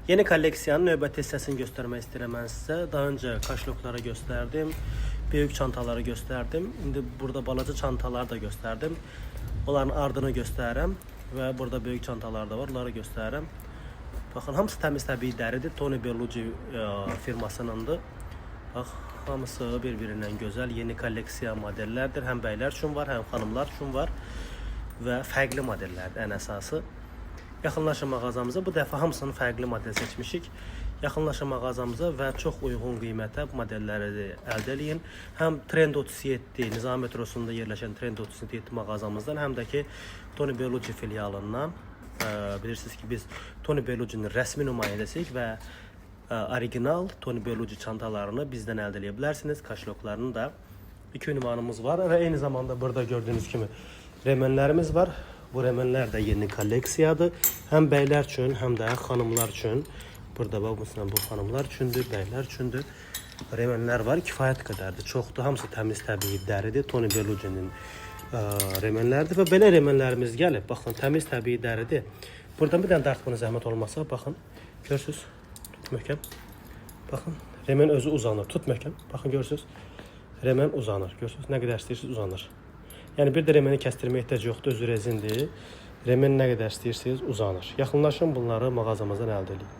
Yeni kolleksiyanın növbəti hissəsini göstərmək istəyirəm mən sizə. Daha öncə kaşlokları göstərdim, böyük çantaları göstərdim. İndi burada balaca çantaları da göstərdim. Onların ardını göstərirəm və burada böyük çantalar da var, onları göstərirəm. Baxın, hamısı təmiz təbii dəridir. Tony Bellucci firmasınındır. Bax, hamısı bir-birindən gözəl, yeni kolleksiya modellərdir. Həm bəylər üçün var, həm xanımlar üçün var və fərqli modellərdir ən əsası. Yaxınlaşın mağazamıza. Bu dəfə hamısını fərqli model seçmişik. Yaxınlaşın mağazamıza və çox uyğun qiymətə bu modelləri əldə eləyin. Həm Trend 37 Nizami metrosunda yerləşən Trend 37 mağazamızdan, həm də ki Tony Bellucci filialından. Bilirsiniz ki, biz Tony Bellucci'nin rəsmi nümayəndəsiyik və orijinal Tony Bellucci çantalarını bizdən əldə edə bilərsiniz. Kaşloklarını da 2 ünvanımız var və eyni zamanda burada gördüyünüz kimi remenlərimiz var. Bu remenlər də yeni kolleksiyadır. Həm bəylər üçün, həm də xanımlar üçün. Burada bax, bu xanımlar üçündür, bəylər üçündür. Remenlər var, kifayət qədərdir, çoxdur. Hamısı təmiz təbii dəridir. Tony Bellucci'nin remenlərdir və belə remenlərimiz gəlib. Baxın, təmiz təbii dəridir. Buradan bir dənə dartmanı zəhmət olmasa, baxın, görürsünüz, tut möhkəm. Baxın, remen özü uzanır, tut möhkəm. Baxın, görürsünüz, remen uzanır, görürsünüz, nə qədər istəyirsiniz uzanır. Yəni bir də remeni kəstirməyə ehtiyac yoxdur, özü rezindir. Remen nə qədər istəyirsiniz uzanır. Yaxınlaşın, bunları mağazamızdan əldə edin.